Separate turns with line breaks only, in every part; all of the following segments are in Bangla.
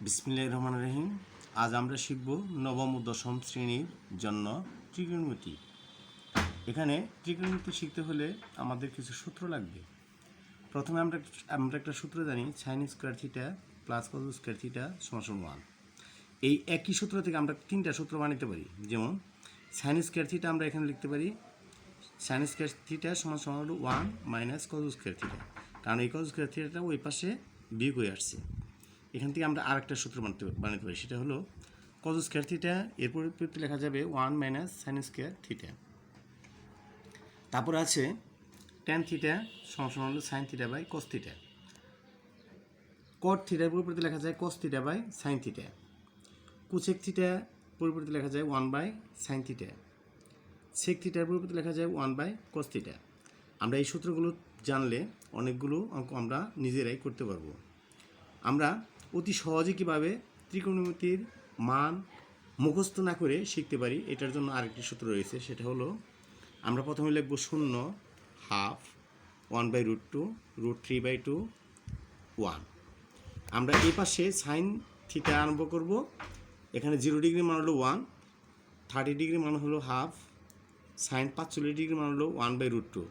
বিসমিল্লাহির রহমানির রহিম। আজ আমরা শিখব নবম ও দশম শ্রেণীর জন্য ত্রিকোণমিতি। এখানে ত্রিকোণমিতি শিখতে হলে আমাদের কিছু সূত্র লাগবে। প্রথমে আমরা একটা সূত্র জানি, sine square theta plus cos square theta সমান 1। এই একই সূত্র থেকে আমরা তিনটা সূত্র বানাতে পারি। যেমন সাইন স্কোয়ার থিটা আমরা এখানে লিখতে পারি সাইন স্কোয়ার থিটা সমান হলো 1 মাইনাস কস স্কোয়ার থিটা, কারণ এই কস স্কোয়ার থিটাটা ওই পাশে বিয়োগ হয়ে আসছে। এখান থেকে আমরা আরেকটা সূত্র বানাতে পারি, সেটা হলো কস স্কোয়ার থিটা এর পরিবর্তে লেখা যাবে 1 মাইনাস সাইন স্কোয়ার থিটা। তারপর আছে ট্যান থিটা সমান হলো sine theta by cos theta. Cot থিটার পরিবর্তে লেখা যায় cos theta by sine theta. Cosec theta পরিবর্তে লেখা যায় 1 বাই সাইন থিটা। সেক থিটার পরিবর্তে লেখা যায় 1 বাই কস থিটা। আমরা এই সূত্রগুলো জানলে অনেকগুলো অঙ্ক আমরা নিজেরাই করতে পারবো। আমরা অতি সহজে কীভাবে ত্রিকোণমিতির মান মুখস্থ না করে শিখতে পারি, এটার জন্য আরেকটি সূত্র রয়েছে। সেটা হলো আমরা প্রথমে লিখব 0 হাফ 1/√2 √3/2 1। আমরা এই পাশে সাইন থিটা আরম্ভ করব। এখানে 0 ডিগ্রি মান হলো 1, 30 ডিগ্রি মান হলো হাফ, সাইন 45 ডিগ্রি মান হলো 1/√2,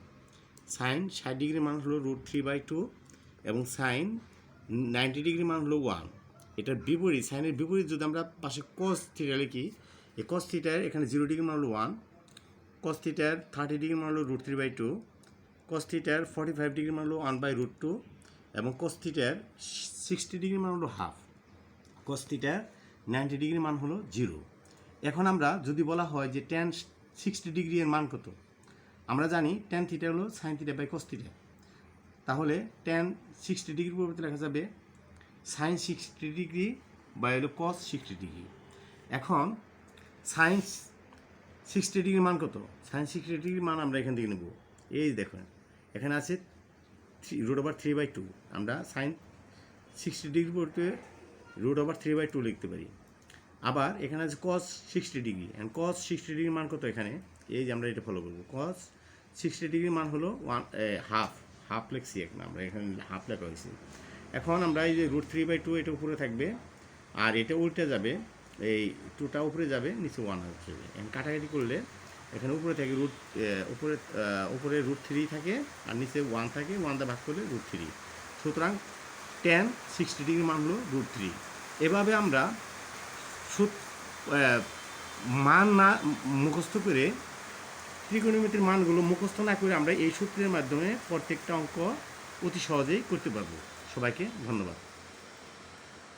সাইন 60 ডিগ্রি মান হলো √3/2 এবং সাইন 90 ডিগ্রি মান হলো 1। এটার বিপরীত, সাইনের বিপরীত যদি আমরা পাশে কস থিটা লিখি, এই কস থিটার এখানে 0 ডিগ্রি মান হলো 1, কস থিটার 30 ডিগ্রি মান হলো √3/2, কস থিটার 45 ডিগ্রি মান হলো 1/√2 এবং কস থিটার 60 ডিগ্রি মান হলো হাফ, কস থিটার 90 ডিগ্রি মান হলো 0। এখন আমরা যদি বলা হয় যে ট্যান 60 ডিগ্রি এর মান কত, আমরা জানি ট্যান থিটা হলো sine theta by cos theta. তাহলে ট্যান 60 ডিগ্রি পরিবর্তে লেখা যাবে সাইন 60 ডিগ্রি বা হলো কস 60 ডিগ্রি। এখন সাইন 60 ডিগ্রি মান কত? সাইন 60 ডিগ্রি মান আমরা এখান থেকে নেব। এই দেখুন এখানে আছে √3/2। আমরা সাইন 60 ডিগ্রি পরিবর্তে √3/2 লিখতে পারি। আবার এখানে আছে কস 60 ডিগ্রি, অ্যান্ড কস 60 ডিগ্রি মান কত? এখানে এই যে আমরা এটা ফলো করবো, কস 60 ডিগ্রি মান হলো হাফ লিখছি, এখন আমরা এখানে হাফ লেখা হয়েছে। এখন আমরা এই যে √3/2 এটা উপরে থাকবে আর এটা উল্টে যাবে, এই 2টা উপরে যাবে, নিচে 1 হচ্ছে। এখন কাটাকাটি করলে এখানে উপরে থাকে উপরে √3 থাকে আর নিচে 1 থাকে, 1 দিয়ে ভাগ করলে √3। সুতরাং ট্যান 60 ডিগ্রি মান হলো √3। এভাবে আমরা মান না মুখস্থ করে, ত্রিকোণমিতির মানগুলো মুখস্থ না করে আমরা এই সূত্রের মাধ্যমে প্রত্যেকটা অঙ্ক অতি সহজেই করতে পারবো। সবাইকে ধন্যবাদ।